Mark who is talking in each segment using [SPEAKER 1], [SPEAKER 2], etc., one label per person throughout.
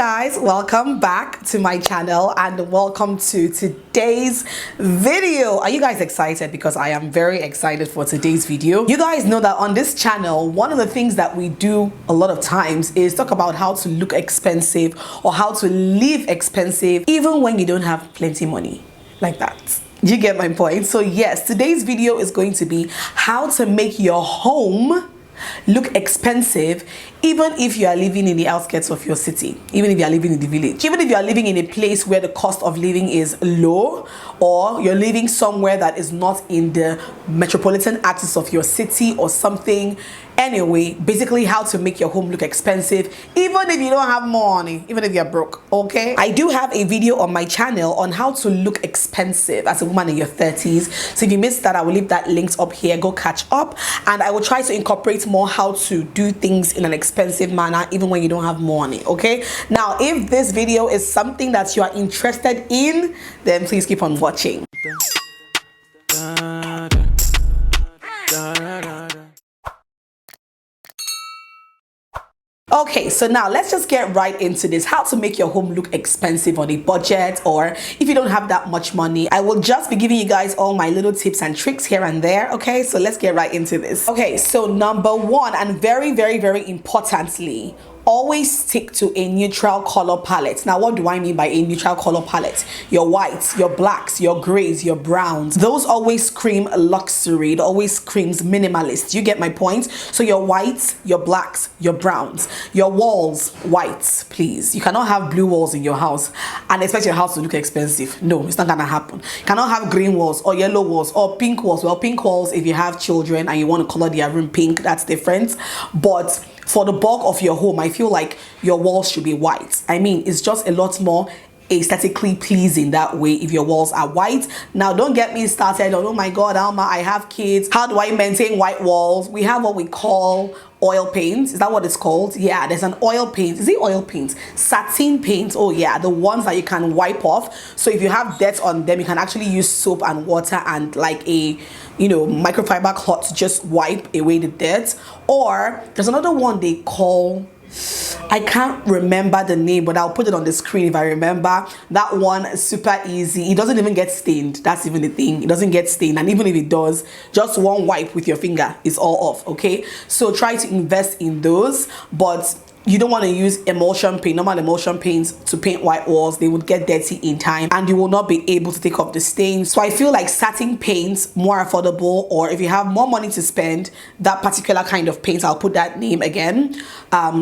[SPEAKER 1] guys, welcome back to my channel and welcome to today's video. Are you guys excited? Because I am very excited for today's video. You guys know that on this channel, one of the things that we do a lot of times is talk about how to look expensive or how to live expensive even when you don't have plenty money, like that. You get my point? So yes, today's video is going to be how to make your home look expensive even if you are living in the outskirts of your city, even if you are living in the village, even if you are living in a place where the cost of living is low, or you're living somewhere that is not in the metropolitan axis of your city or something. Anyway, basically how to make your home look expensive even if you don't have money, even if you're broke. Okay, I do have a video on my channel on how to look expensive as a woman in your 30s, so if you missed that, I will leave that linked up here. Go catch up, and I will try to incorporate more how to do things in an expensive manner even when you don't have money. Okay, now if this video is something that you are interested in, then please keep on watching. Okay, so now let's just get right into this. How to make your home look expensive on a budget, or if you don't have that much money. I will just be giving you guys all my little tips and tricks here and there. Okay, so let's get right into this. Okay, so number one, and very importantly, always stick to a neutral color palette. Now, what do I mean by a neutral color palette? Your whites, your blacks, your grays, your browns. Those always scream luxury. It always screams minimalist. You get my point? So your whites, your blacks, your browns. Your walls, whites, please. You cannot have blue walls in your house and expect your house to look expensive. No, it's not gonna happen. You cannot have green walls or yellow walls or pink walls. Well, pink walls, if you have children and you want to color their room pink, that's different. But for the bulk of your home, I feel like your walls should be white. I mean, it's just a lot more aesthetically pleasing that way if your walls are white. Now, don't get me started on, oh my God, Alma, I have kids. How do I maintain white walls? We have what we call oil paint. Is that what it's called? Yeah, there's an oil paint. Is it oil paint? Satin paint. Oh yeah, the ones that you can wipe off. So if you have dirt on them, you can actually use soap and water and like a, you know, microfiber cloth to just wipe away the dirt. Or there's another one they call, I can't remember the name, but I'll put it on the screen if I remember. That one is super easy. It doesn't even get stained. That's even the thing. It doesn't get stained. And even if it does, just one wipe with your finger is all off. Okay, so try to invest in those, but you don't want to use emulsion paint, normal emulsion paints to paint white walls. They would get dirty in time and you will not be able to take off the stains. So I feel like satin paints more affordable, or if you have more money to spend, that particular kind of paint, I'll put that name again.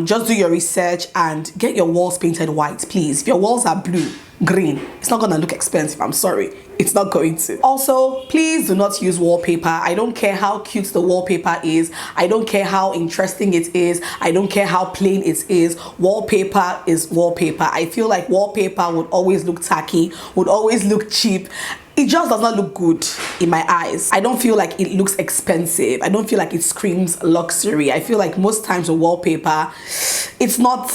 [SPEAKER 1] Just do your research and get your walls painted white, please. If your walls are blue, green, it's not gonna look expensive. I'm sorry, it's not going to. Also, please do not use wallpaper. I don't care how cute the wallpaper is. I don't care how interesting it is. I don't care how plain it is. Wallpaper is wallpaper. I feel like wallpaper would always look tacky, would always look cheap. It just does not look good in my eyes. I don't feel like it looks expensive. I don't feel like it screams luxury. I feel like most times with wallpaper, it's not,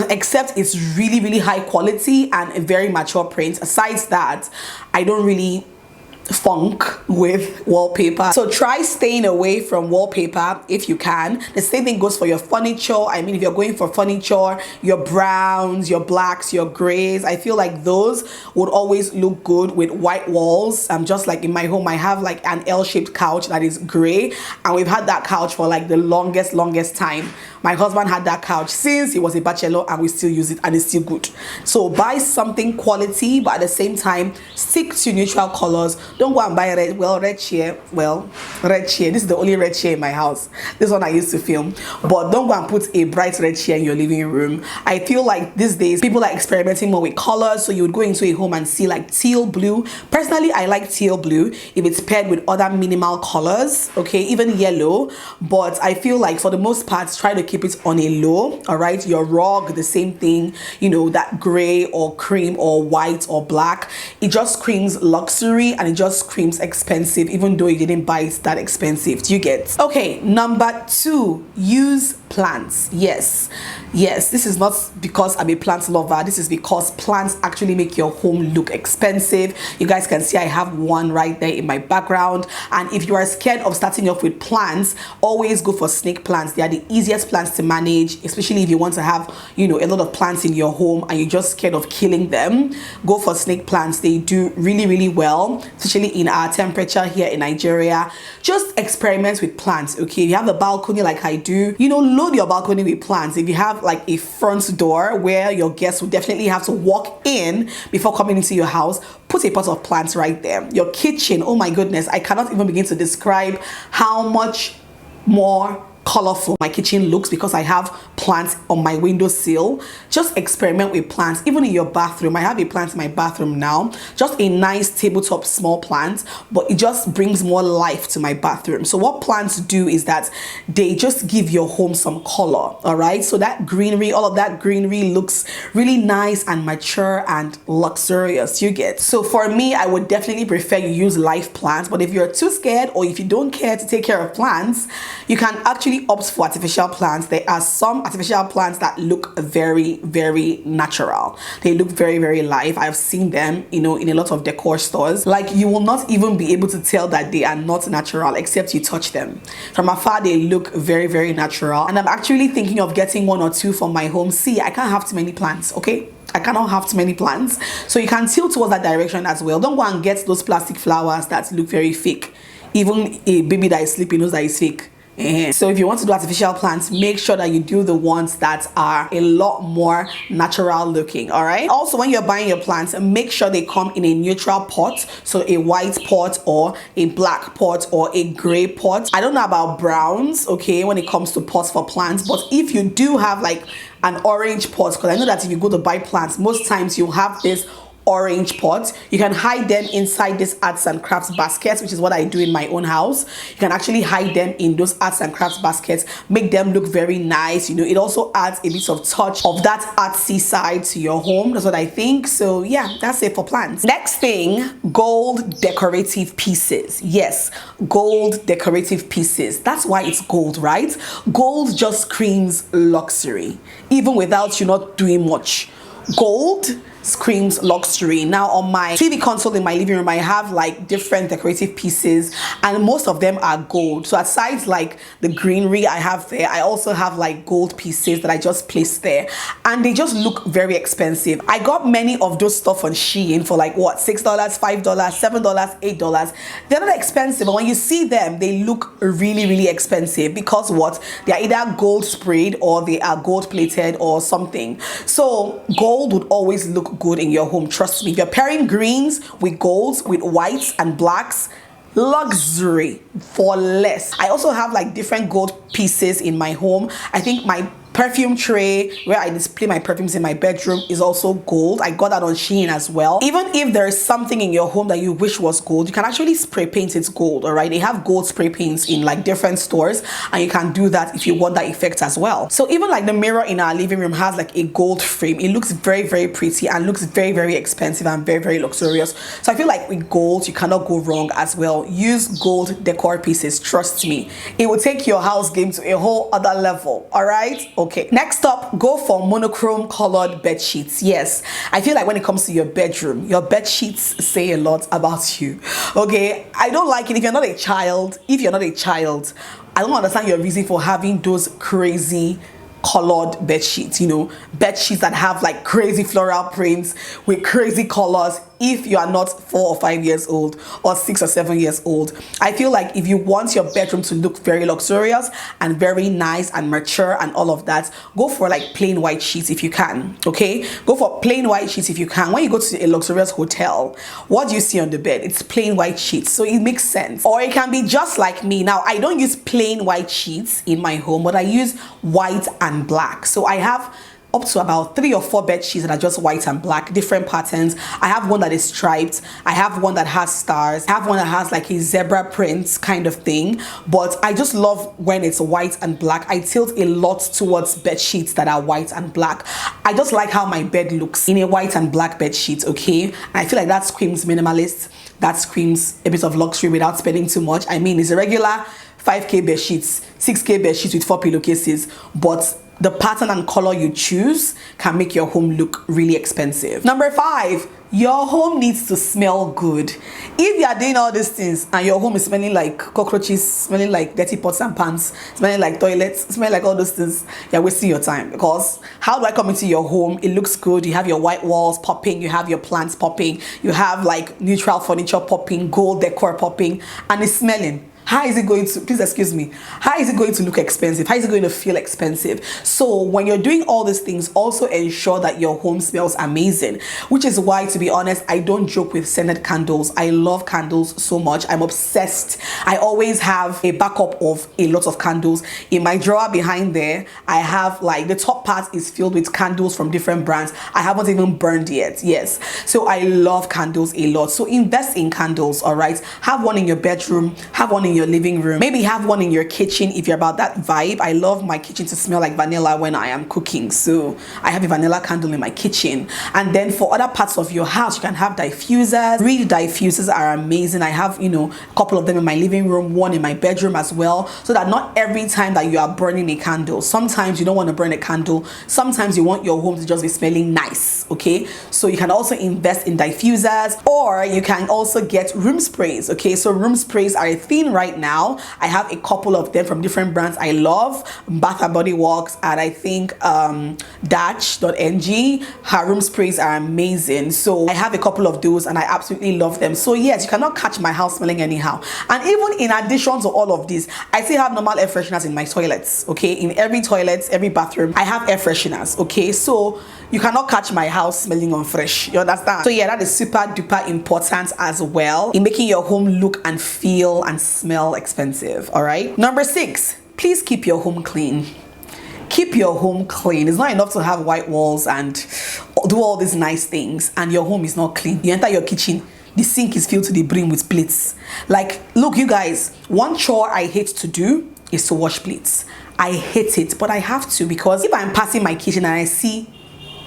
[SPEAKER 1] except it's really high quality and a very mature print. Aside that, I don't really funk with wallpaper. So try staying away from wallpaper if you can. The same thing goes for your furniture. I mean, if you're going for furniture, your browns, your blacks, your grays, I feel like those would always look good with white walls. Just like in my home, I have like an L-shaped couch that is gray, and we've had that couch for like the longest time. My husband had that couch since he was a bachelor, and we still use it and it's still good. So buy something quality, but at the same time stick to neutral colors. Don't go and buy red. Well, red chair. This is the only red chair in my house. This one I used to film. But don't go and put a bright red chair in your living room. I feel like these days people are experimenting more with colors. So you would go into a home and see like teal blue. Personally, I like teal blue if it's paired with other minimal colors. Okay, even yellow. But I feel like for the most part, try to keep it on a low. All right, your rug, the same thing. You know, that gray or cream or white or black. It just screams luxury and it just screams expensive, even though you didn't buy it that expensive. Do you get? Okay, number two, use plants. Yes, this is not because I'm a plant lover. This is because plants actually make your home look expensive. You guys can see I have one right there in my background. And if you are scared of starting off with plants, always go for snake plants. They are the easiest plants to manage, especially if you want to have, you know, a lot of plants in your home and you're just scared of killing them. Go for snake plants. They do really well, especially in our temperature here in Nigeria. Just experiment with plants. Okay, if you have a balcony like I do, you know, load your balcony with plants. If you have like a front door where your guests will definitely have to walk in before coming into your house, put a pot of plants right there. Your kitchen, oh my goodness, I cannot even begin to describe how much more colorful my kitchen looks because I have plants on my windowsill. Just experiment with plants. Even in your bathroom, I have a plant in my bathroom now, just a nice tabletop small plant, but it just brings more life to my bathroom. So what plants do is that they just give your home some color. All right, so that greenery, all of that greenery looks really nice and mature and luxurious, you get. So for me, I would definitely prefer you use live plants, but if you're too scared or if you don't care to take care of plants, you can actually opt for artificial plants. There are some artificial plants that look very natural. They look very live. I've seen them, you know, in a lot of decor stores. Like, you will not even be able to tell that they are not natural except you touch them. From afar, they look very natural. And I'm actually thinking of getting 1 or 2 for my home. See, I can't have too many plants, okay? I cannot have too many plants. So you can tilt towards that direction as well. Don't go and get those plastic flowers that look very fake. Even a baby that is sleeping knows that it's fake. So if you want to do artificial plants, make sure that you do the ones that are a lot more natural looking. All right, also when you're buying your plants, make sure they come in a neutral pot, so a white pot or a black pot or a gray pot. I don't know about browns, okay, when it comes to pots for plants, but if you do have like an orange pot, because I know that if you go to buy plants, most times you'll have this orange pots, you can hide them inside this arts and crafts baskets, which is what I do in my own house. You can actually hide them in those arts and crafts baskets, make them look very nice. You know, it also adds a bit of touch of that artsy side to your home. That's what I think. So yeah, that's it for plants. Next thing, gold decorative pieces. Yes, gold decorative pieces. That's why it's gold, right? Gold just screams luxury, even without you not doing much. Gold screams luxury. Now on my TV console in my living room, I have like different decorative pieces and most of them are gold. So aside like the greenery I have there, I also have like gold pieces that I just placed there and they just look very expensive. I got many of those stuff on Shein for like what, $6, $5, $7, $8. They're not expensive, but when you see them, they look really expensive because what, they are either gold sprayed or they are gold plated or something. So gold would always look good in your home, trust me. If you're pairing greens with golds, with whites and blacks, luxury for less. I also have like different gold pieces in my home. I think my perfume tray where I display my perfumes in my bedroom is also gold. I got that on Shein as well. Even if there is something in your home that you wish was gold, you can actually spray paint it gold. All right, they have gold spray paints in like different stores and you can do that if you want that effect as well. So even like the mirror in our living room has like a gold frame. It looks very pretty and looks very expensive and very luxurious. So I feel like with gold you cannot go wrong as well. Use gold decor pieces, trust me. It will take your house game to a whole other level. All right, okay, next up, go for monochrome colored bed sheets. Yes, I feel like when it comes to your bedroom, your bed sheets say a lot about you. Okay, I don't like it if you're not a child. I don't understand your reason for having those crazy colored bed sheets, you know, bed sheets that have like crazy floral prints with crazy colors. If you are not 4 or 5 years old or 6 or 7 years old, I feel like if you want your bedroom to look very luxurious and very nice and mature and all of that, go for like plain white sheets if you can. Okay, go for plain white sheets if you can. When you go to a luxurious hotel, what do you see on the bed? It's plain white sheets, so it makes sense. Or it can be just like me. Now I don't use plain white sheets in my home, but I use white and black. So I have up to about 3 or 4 bed sheets that are just white and black, different patterns. I have one that is striped, I have one that has stars, I have one that has like a zebra print kind of thing, but I just love when it's white and black. I tilt a lot towards bed sheets that are white and black. I just like how my bed looks in a white and black bed sheet, okay? And I feel like that screams minimalist, that screams a bit of luxury without spending too much. I mean, it's a regular 5K bed sheets, 6K bed sheets with 4 pillowcases, but the pattern and color you choose can make your home look really expensive. Number 5, your home needs to smell good. If you are doing all these things and your home is smelling like cockroaches, smelling like dirty pots and pans, smelling like toilets, smelling like all those things, you're wasting your time. Because how do I come into your home? It looks good. You have your white walls popping, you have your plants popping, you have like neutral furniture popping, gold decor popping, and it's smelling. How is it going to, please excuse me, how is it going to look expensive? How is it going to feel expensive? So when you're doing all these things, also ensure that your home smells amazing, which is why, to be honest, I don't joke with scented candles. I love candles so much. I'm obsessed. I always have a backup of a lot of candles. In my drawer behind there, I have like the top part is filled with candles from different brands. I haven't even burned yet. Yes. So I love candles a lot. So invest in candles, all right? Have one in your bedroom, have one in your living room, maybe have one in your kitchen if you're about that vibe. I love my kitchen to smell like vanilla when I am cooking, so I have a vanilla candle in my kitchen. And then for other parts of your house, you can have diffusers. Reed diffusers are amazing. I have, you know, a couple of them in my living room, one in my bedroom as well, so that not every time that you are burning a candle, sometimes you don't want to burn a candle, sometimes you want your home to just be smelling nice. Okay, so you can also invest in diffusers, or you can also get room sprays. Okay, so room sprays are a thing right now. I have a couple of them from different brands I love, Bath and Body Works, and I think Dash.ng. Her room sprays are amazing, so I have a couple of those and I absolutely love them. So yes, you cannot catch my house smelling anyhow. And even in addition to all of this, I still have normal air fresheners in my toilets. Okay, in every toilet, every bathroom, I have air fresheners. Okay, so you cannot catch my house smelling unfresh. You understand? So yeah, that is super duper important as well in making your home look and feel and smell expensive. All right. Number 6, please keep your home clean. Keep your home clean. It's not enough to have white walls and do all these nice things and your home is not clean. You enter your kitchen, the sink is filled to the brim with plates. Like, look, you guys, one chore I hate to do is to wash plates. I hate it, but I have to, because if I'm passing my kitchen and I see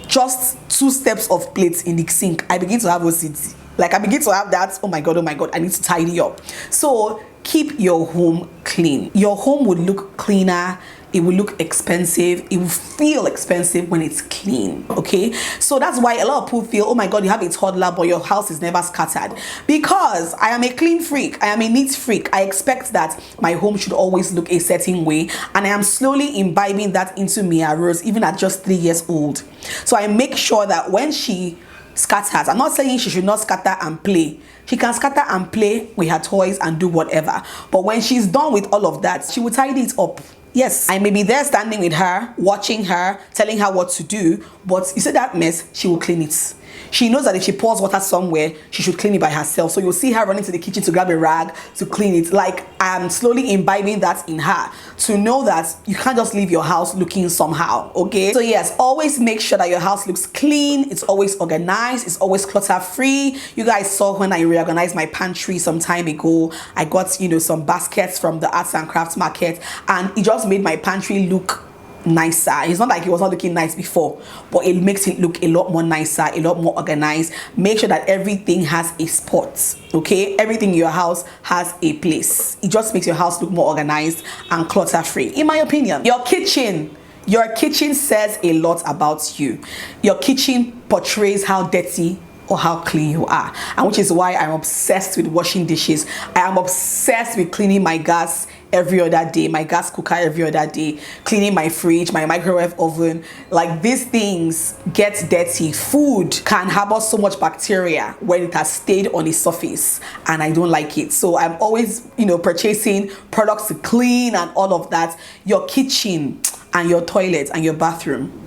[SPEAKER 1] just 2 steps of plates in the sink, I begin to have OCD. Like, I begin to have that, oh my god, I need to tidy up. So keep your home clean. Your home would look cleaner, it will look expensive, it will feel expensive when it's clean. Okay, so that's why a lot of people feel, oh my god, you have a toddler but your house is never scattered. Because I am a clean freak, I am a neat freak. I expect that my home should always look a certain way, and I am slowly imbibing that into Mia Rose, even at just 3 years old. So I make sure that when she scatters, I'm not saying she should not scatter and play. She can scatter and play with her toys and do whatever, but when she's done with all of that, she will tidy it up. Yes, I may be there standing with her, watching her, telling her what to do, but you see that mess, she will clean it. She knows that if she pours water somewhere, she should clean it by herself. So you'll see her running to the kitchen to grab a rag to clean it. Like, I'm slowly imbibing that in her, to know that you can't just leave your house looking somehow. Okay, so yes, always make sure that your house looks clean, it's always organized, it's always clutter free. You guys saw when I reorganized my pantry some time ago, I got, you know, some baskets from the arts and crafts market, and it just made my pantry look nicer. It's not like it was not looking nice before, but it makes it look a lot more nicer, a lot more organized. Make sure that everything has a spot. Okay, everything in your house has a place. It just makes your house look more organized and clutter free, in my opinion. Your kitchen says a lot about you. Your kitchen portrays how dirty or how clean you are, and which is why I'm obsessed with washing dishes. I am obsessed with cleaning my gas every other day, my gas cooker every other day, cleaning my fridge, my microwave oven. Like, these things get dirty. Food can harbor so much bacteria when it has stayed on its surface, and I don't like it. So I'm always, you know, purchasing products to clean and all of that. Your kitchen and your toilet and your bathroom,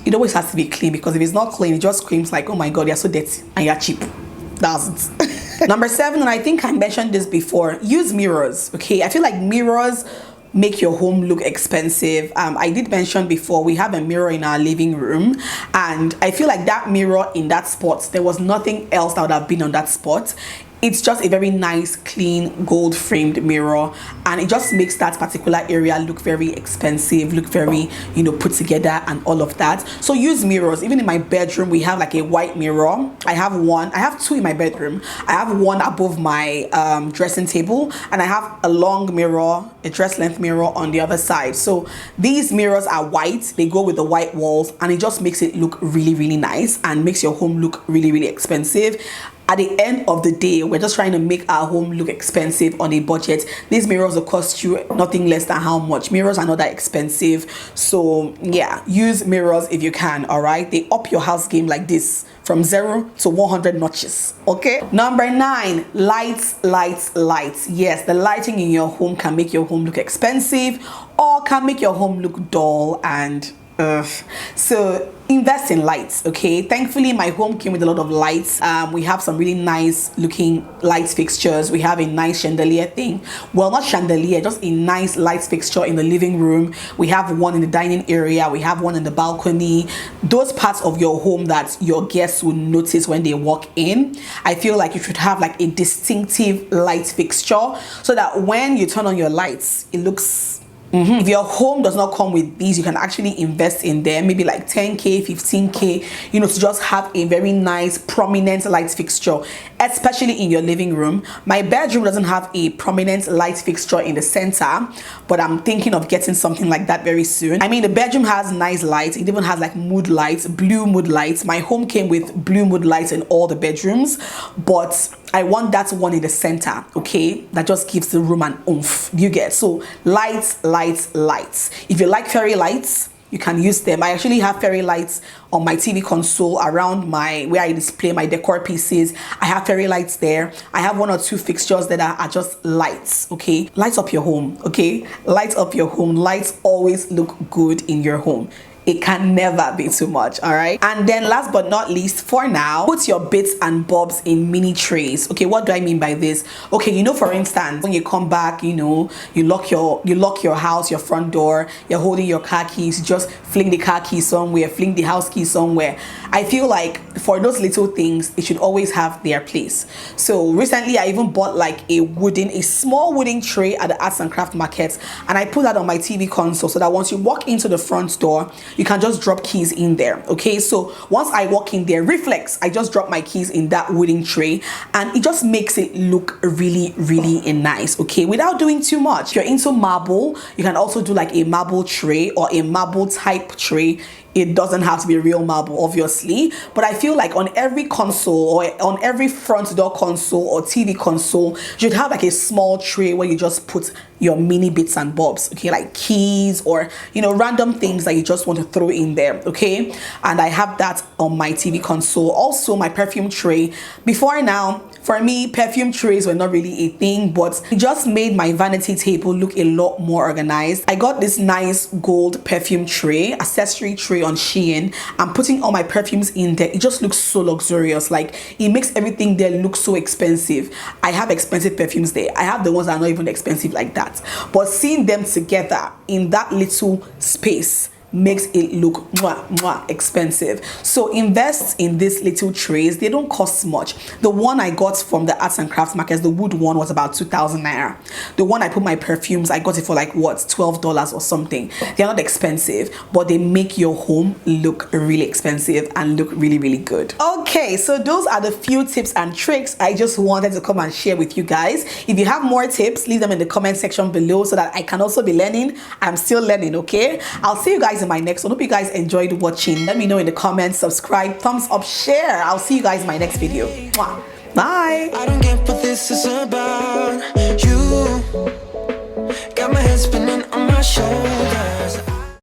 [SPEAKER 1] it always has to be clean, because if it's not clean, it just screams like, oh my god, you're so dirty and you're cheap. That's it. Number 7, and I think I mentioned this before, use mirrors. Okay, I feel like mirrors make your home look expensive. I did mention before, we have a mirror in our living room, and I feel like that mirror in that spot, there was nothing else that would have been on that spot. it's just a very nice, clean, gold framed mirror, and it just makes that particular area look very expensive, look very, you know, put together and all of that. So use mirrors. Even in my bedroom, we have like a white mirror. I have two in my bedroom. I have one above my dressing table, and I have a long mirror, a dress length mirror on the other side. So these mirrors are white, they go with the white walls, and it just makes it look really, really nice and makes your home look really, really expensive. At the end of the day, we're just trying to make our home look expensive on a budget. These mirrors will cost you nothing less than how much? Mirrors are not that expensive. So yeah, use mirrors if you can, all right? They up your house game like this from 0 to 100 notches, okay? Number 9, lights, lights, lights. Yes, the lighting in your home can make your home look expensive or can make your home look dull and so invest in lights, okay? Thankfully my home came with a lot of lights. We have some really nice looking light fixtures. We have a nice chandelier thing, well, not chandelier, just a nice light fixture in the living room. We have one in the dining area, we have one in the balcony. Those parts of your home that your guests will notice when they walk in, I feel like you should have like a distinctive light fixture so that when you turn on your lights, it looks If your home does not come with these, you can actually invest in them, maybe like 10k, 15k, you know, to just have a very nice prominent light fixture, especially in your living room. My bedroom doesn't have a prominent light fixture in the center, but I'm thinking of getting something like that very soon. I mean, the bedroom has nice lights. It even has like mood lights, blue mood lights. My home came with blue mood lights in all the bedrooms, but I want that one in the center, okay? That just gives the room an oomph. You get? So lights, lights, lights. If you like fairy lights, you can use them. I actually have fairy lights on my TV console around where I display my decor pieces. I have fairy lights there. I have 1 or 2 fixtures that are just lights, okay? Lights up your home, okay? Lights up your home. Lights always look good in your home. It can never be too much, all right? And then last but not least, for now, put your bits and bobs in mini trays. Okay, what do I mean by this? Okay, you know, for instance, when you come back, you know, you lock your house, your front door, you're holding your car keys, you just fling the car keys somewhere, fling the house keys somewhere. I feel like for those little things, it should always have their place. So recently, I even bought like a small wooden tray at the arts and craft market, and I put that on my TV console so that once you walk into the front door, you can just drop keys in there, okay? So once I walk in there, reflex, I just drop my keys in that wooden tray, and it just makes it look really, really nice, okay? Without doing too much. If you're into marble, you can also do like a marble tray or a marble type tray. It doesn't have to be real marble, obviously, but I feel like on every console or on every front door console or TV console, you should have like a small tray where you just put your mini bits and bobs, okay, like keys or, you know, random things that you just want to throw in there, okay? And I have that on my TV console. Also, my perfume tray. Before now, for me, perfume trays were not really a thing, but it just made my vanity table look a lot more organized. I got this nice gold perfume tray, accessory tray on Shein. I'm putting all my perfumes in there. It just looks so luxurious. Like, it makes everything there look so expensive. I have expensive perfumes there. I have the ones that are not even expensive like that. But seeing them together in that little space makes it look expensive. So invest in these little trays. They don't cost much. The one I got from the arts and crafts markets, the wood one, was about 2,000 naira. The one I put my perfumes, I got it for like what, $12 or something. They're not expensive, but they make your home look really expensive and look really, really good. Okay, so those are the few tips and tricks I just wanted to come and share with you guys. If you have more tips, leave them in the comment section below so that I can also be learning. I'm still learning, okay? I'll see you guys in my next one. Hope you guys enjoyed watching. Let me know in the comments, subscribe, thumbs up, share. I'll see you guys in my next video. Mwah. Bye. I don't get what this is about. You got my head spinning on my shoulders.